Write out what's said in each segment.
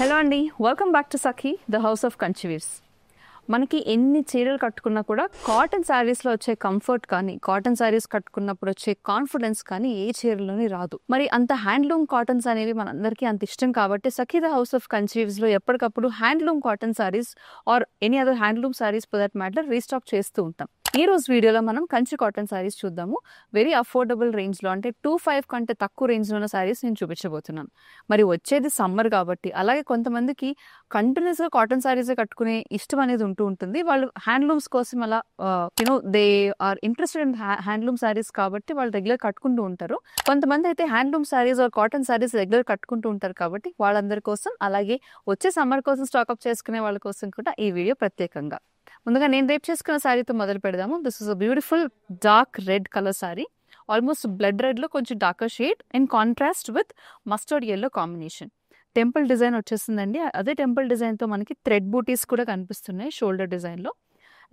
Hello అండి, welcome back to Sakhi the house of కంచివీర్స్. మనకి ఎన్ని చీరలు కట్టుకున్నా కూడా కాటన్ శారీస్లో వచ్చే కంఫర్ట్ కానీ, కాటన్ శారీస్ కట్టుకున్నప్పుడు వచ్చే కాన్ఫిడెన్స్ కానీ ఏ చీరలోని రాదు. మరి అంత హ్యాండ్లూమ్ కాటన్స్ అనేవి మనందరికీ అంత ఇష్టం కాబట్టి సఖీ ద హౌస్ ఆఫ్ కంచివీర్స్లో ఎప్పటికప్పుడు handloom cotton sarees or any other handloom saris for that matter restock చేస్తూ ఉంటాం. ఈ రోజు వీడియోలో మనం కంచి కాటన్ శారీస్ చూద్దాము. వెరీ అఫోర్డబుల్ రేంజ్లో, అంటే 2,500 కంటే తక్కువ రేంజ్లో ఉన్న శారీస్ నేను చూపించబోతున్నాను. మరి వచ్చేది సమ్మర్ కాబట్టి, అలాగే కొంతమందికి కంటిన్యూస్గా కాటన్ శారీసే కట్టుకునే ఇష్టం అనేది ఉంటుంది. వాళ్ళు హ్యాండ్లూమ్స్ కోసం అలా they are interested in handloom sarees కాబట్టి వాళ్ళు రెగ్యులర్ కట్టుకుంటూ ఉంటారు. కొంతమంది అయితే handloom sarees or cotton sarees regular కట్టుకుంటూ ఉంటారు కాబట్టి వాళ్ళందరి కోసం, అలాగే వచ్చే సమ్మర్ కోసం స్టాక్అప్ చేసుకునే వాళ్ళ కోసం కూడా ఈ వీడియో ప్రత్యేకంగా. ముందుగా నేను రేపు చేసుకున్న శారీతో మొదలు పెడదాము. This is a beautiful dark red colour sari, almost blood red లో కొంచెం darker shade in contrast with mustard yellow combination. Temple design వచ్చేసిందండి. అదే టెంపుల్ డిజైన్ తో మనకి థ్రెడ్ బూటీస్ కూడా కనిపిస్తున్నాయి షోల్డర్ డిజైన్ లో.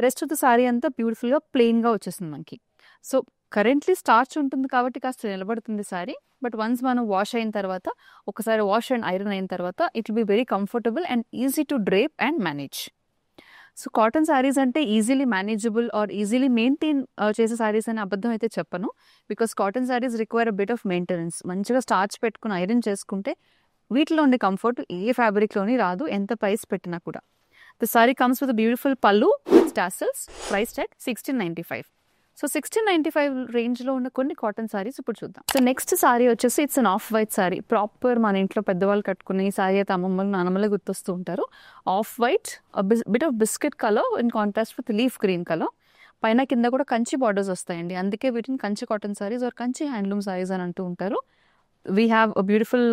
రెస్ట్ ఆఫ్ ద శారీ అంతా బ్యూటిఫుల్ గా ప్లెయిన్ గా వచ్చేసింది మనకి. సో కరెంట్లీ స్టార్చ్ ఉంటుంది కాబట్టి కాస్త నిలబడుతుంది శారీ. బట్ వన్స్ మనం వాష్ అయిన తర్వాత, ఒకసారి వాష్ అండ్ ఐరన్ అయిన తర్వాత it will be very comfortable and easy to drape and manage. So cotton saris అంటే easily manageable or easily maintain చేసే శారీస్ అని అబద్ధం అయితే చెప్పను. Because cotton saris require a bit of maintenance. మంచిగా స్టార్చ్ పెట్టుకుని ఐరన్ చేసుకుంటే వీటిలో ఉండే కంఫర్ట్ ఏ ఫ్యాబ్రిక్లోని రాదు, ఎంత ప్రైస్ పెట్టినా కూడా. The sari comes with beautiful pallu with tassels, priced at 1695. So 1695 రేంజ్లో ఉన్న కొన్ని కాటన్ శారీస్ ఇప్పుడు చూద్దాం. సో నెక్స్ట్ శారీ వచ్చేసి it's an off white sari. Proper మన ఇంట్లో పెద్దవాళ్ళు కట్టుకునే ఈ శారీ అయితే అమ్మమ్మలు నానమ్మలే గుర్తొస్తూ ఉంటారు. Off white, bit of biscuit colour in contrast with leaf green colour. పైన కింద కూడా కంచి బార్డర్స్ వస్తాయండి. అందుకే వీటిని Kanchi cotton sarees or Kanchi handloom sarees అని అంటూ ఉంటారు. We have a beautiful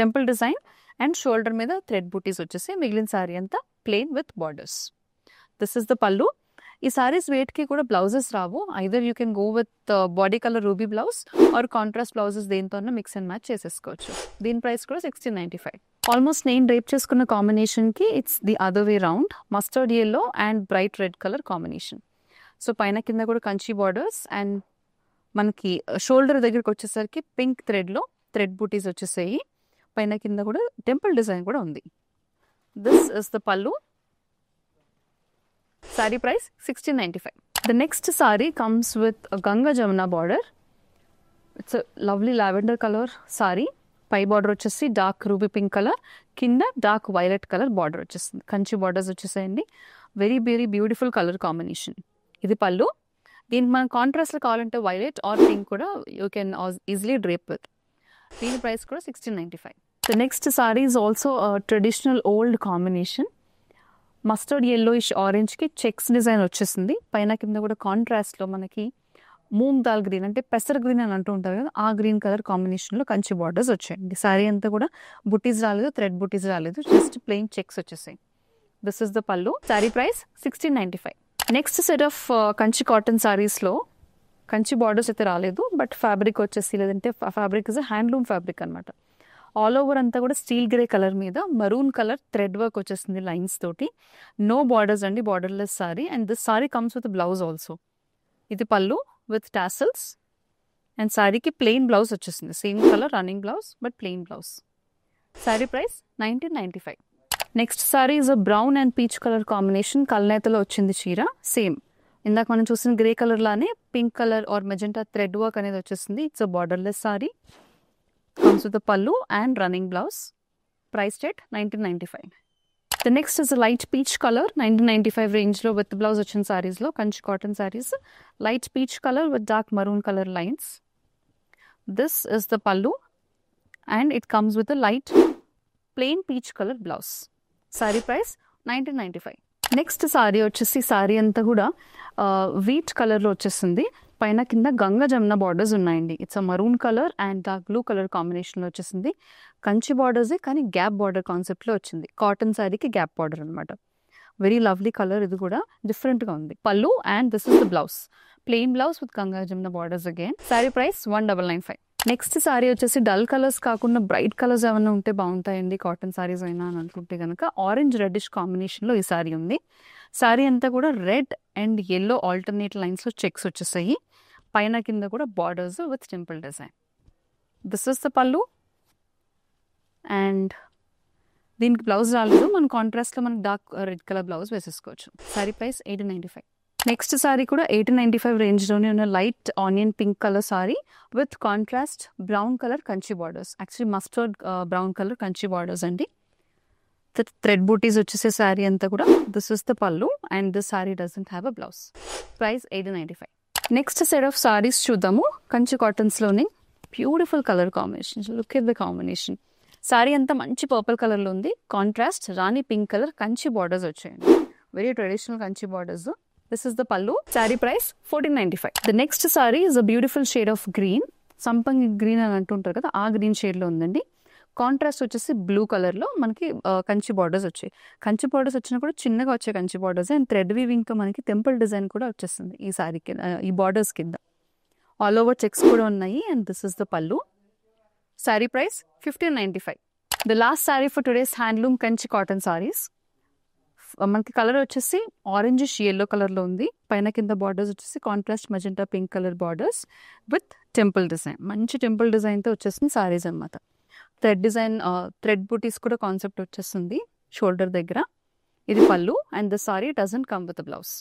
temple design and shoulder మీద థ్రెడ్ బూటీస్ వచ్చేసి, మిగిలిన శారీ అంతా plain with borders. This is the pallu. ఈ సారీస్ వేట్కి కూడా బ్లౌజెస్ రావు. Either you can go with body colour ruby blouse are contrast blouses దేంతో మిక్స్ అండ్ మ్యాచ్ చేసేసుకోవచ్చు. దీని ప్రైస్ కూడా 1695. ఆల్మోస్ట్ నేను రేప్ చేసుకున్న కాంబినేషన్కి it's the other way round. Mustard yellow and bright red colour combination. So పైన కింద కూడా కంచి బార్డర్స్ అండ్ మనకి షోల్డర్ దగ్గరికి వచ్చేసరికి పింక్ థ్రెడ్లో థ్రెడ్ బూటీస్ వచ్చేసాయి. పైన కింద కూడా టెంపుల్ డిజైన్ కూడా ఉంది. దిస్ ఇస్ ద పల్లు. Saree price 1695. The next saree comes with a Ganga Jamuna border. It's a lovely lavender color saree. పై బార్డర్ వచ్చేసి డార్క్ రూబీ పింక్ కలర్, కింద డార్క్ వైలెట్ కలర్ బార్డర్ వచ్చేసింది. Kanchi borders వచ్చేసాయండి. Very very beautiful colour combination. ఇది పళ్ళు. దీనికి మనం కాంట్రాస్ట్లో కావాలంటే వైలెట్ ఆర్ పింక్ కూడా you can easily drape with. దీని ప్రైస్ కూడా 1695. The next saree is also a traditional old combination. Mustard yellowish ఆరెంజ్కి చెక్స్ డిజైన్ వచ్చేసింది. పైన కింద కూడా కాంట్రాస్ట్లో మనకి మూంగ్ దాల్ గ్రీన్, అంటే పెసర్ గ్రీన్ అని అంటూ ఉంటారు కదా, ఆ గ్రీన్ కలర్ కాంబినేషన్లో కంచి బార్డర్స్ వచ్చాయండి. శారీ అంతా కూడా బుటీస్ రాలేదు, థ్రెడ్ బుటీస్ రాలేదు, జస్ట్ ప్లెయిన్ చెక్స్ వచ్చేసాయి. This is the pallu. Sari price 1695. Next set of Kanchi cotton శారీస్లో కంచి బార్డర్స్ అయితే రాలేదు, బట్ ఫ్యాబ్రిక్ వచ్చేసి, లేదంటే ఫ్యాబ్రిక్ ఇస్ హ్యాండ్లూమ్ ఫ్యాబ్రిక్ అనమాట. ఆల్ ఓవర్ అంతా కూడా స్టీల్ గ్రే కలర్ మీద మరూన్ కలర్ థ్రెడ్ వర్క్ వచ్చేసింది లైన్స్ తోటి. నో బార్డర్స్ అండి, borderless sari. And this sari comes with blouse also. ఇది పల్లు విత్ టాసల్స్ అండ్ సారీకి ప్లెయిన్ బ్లౌజ్ వచ్చేసింది. Same colour running blouse but plain blouse. Sari price 1995. Next sari is a brown and peach colour combination. కల్నేతలో వచ్చింది చీర. Same ఇందాక మనం చూసిన గ్రే కలర్ లానే pink colour or magenta thread work అనేది వచ్చేసింది. It's a borderless sari. Comes with a pallu and running blouse. Priced at 1995. The next is a light peach color. 1995 range lo with blouse వచ్చిన sarees lo Kanchi cotton sarees. Light peach color with dark maroon color lines. This is the pallu and it comes with a light plain peach color blouse. Saree price 1995. Next sorry వచ్చేసి, sorry అంతా కూడా wheat కలర్లో వచ్చేసింది. పైన కింద Ganga Jamuna borders ఉన్నాయండి. It's a maroon colour and dark blue colour కాంబినేషన్లో వచ్చేసింది. కంచి బార్డర్సే కానీ గ్యాప్ బార్డర్ కాన్సెప్ట్లో వచ్చింది. కాటన్ శారీకి గ్యాప్ బార్డర్ అనమాట. Very lovely colour. ఇది కూడా డిఫరెంట్గా ఉంది. పల్లు and this is the blouse. Plain blouse with Ganga Jamuna borders again. Sari price 1995. Next sorry వచ్చేసి డల్ కలర్స్ కాకుండా బ్రైట్ కలర్స్ ఏమైనా ఉంటే బాగుంటాయండి కాటన్ సారీస్ అయినా అని అనుకుంటే కనుక ఆరెంజ్ రెడ్డిష్ కాంబినేషన్లో ఈ సారీ ఉంది. సారీ అంతా కూడా రెడ్ అండ్ ఎల్లో ఆల్టర్నేట్ లైన్స్లో చెక్స్ వచ్చేసాయి. పైన కింద కూడా borders with temple design. This is the pallu and దీనికి బ్లౌజ్ రాలేదు, మన కాంట్రాస్ట్లో మనకి డార్క్ రెడ్ కలర్ బ్లౌజ్ వేసేసుకోవచ్చు. సారీ ప్రైస్ 895. నెక్స్ట్ సారీ కూడా 895 రేంజ్లోనే ఉన్న light onion pink colour sari with contrast brown colour Kanchi borders. Actually mustard brown colour Kanchi borders అండి. థ్రెడ్ బూటీస్ వచ్చేసే శారీ అంతా కూడా. This is the pallu and this sari doesn't have a blouse. Price 895. Next set of saris చూద్దాము. కంచి కాటన్స్లోనే beautiful colour combination. Look at the combination. Sari అంతా మంచి purple కలర్లో ఉంది. Contrast rani pink colour Kanchi borders వచ్చాయండి. Very traditional Kanchi borders. This is the pallu. Sari price 1495. The next sari is a beautiful shade of green. సంపంగి green అని అంటుంటారు కదా, ఆ గ్రీన్ షేడ్లో ఉందండి. కాంట్రాస్ట్ వచ్చేసి బ్లూ కలర్లో మనకి కంచి బార్డర్స్ వచ్చాయి. కంచి బార్డర్స్ వచ్చినా కూడా చిన్నగా వచ్చే కంచి బార్డర్స్ అండ్ థ్రెడ్ వీవింగ్తో మనకి టెంపుల్ డిజైన్ కూడా వచ్చేస్తుంది ఈ సారీ కింద, ఈ బార్డర్స్ కింద. ఆల్ ఓవర్ చెక్స్ కూడా ఉన్నాయి and this is the pallu. Sari price 1595. The last sorry for today's handloom Kanchi cotton saris. మనకి కలర్ వచ్చేసి ఆరెంజిష్ ఎల్లో కలర్లో ఉంది. పైన కింద బార్డర్స్ వచ్చేసి contrast magenta pink colour borders with temple design. మంచి టెంపుల్ డిజైన్తో వచ్చేసింది సారీస్ అనమాట. థ్రెడ్ డిజైన్, థ్రెడ్ బూటీస్ కూడా కాన్సెప్ట్ వచ్చేస్తుంది షోల్డర్ దగ్గర. ఇది పల్లు and the sorry doesn't come with blouse.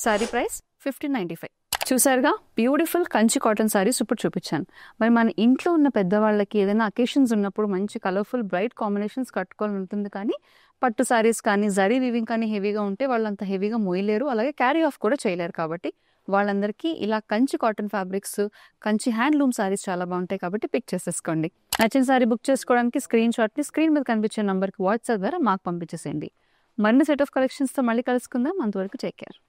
Sari price 1595. చూసారుగా బ్యూటిఫుల్ కంచి కాటన్ సారీస్ ఇప్పుడు చూపించాను. మరి మన ఇంట్లో ఉన్న పెద్దవాళ్ళకి ఏదైనా అకేషన్స్ ఉన్నప్పుడు మంచి కలర్ఫుల్ బ్రైట్ కాంబినేషన్స్ కట్టుకోవాలని ఉంటుంది, కానీ పట్టు సారీస్ కానీ జరీ వీవింగ్ కానీ హెవీగా ఉంటే వాళ్ళు అంత హెవీగా మోయలేరు, అలాగే క్యారీ ఆఫ్ కూడా చేయలేరు. కాబట్టి వాళ్ళందరికీ ఇలా Kanchi cotton fabrics, Kanchi handloom saris చాలా బాగుంటాయి. కాబట్టి పిక్ చేసేసుకోండి. నచ్చిన సారీ బుక్ చేసుకోవడానికి స్క్రీన్ షాట్ని స్క్రీన్ మీద కనిపించే నెంబర్కి వాట్సాప్ ద్వారా మాకు పంపించేసేయండి. మరిన్ని సెట్ ఆఫ్ కలెక్షన్స్తో మళ్ళీ కలుసుకుందాం. అంతవరకు టేక్ కేర్.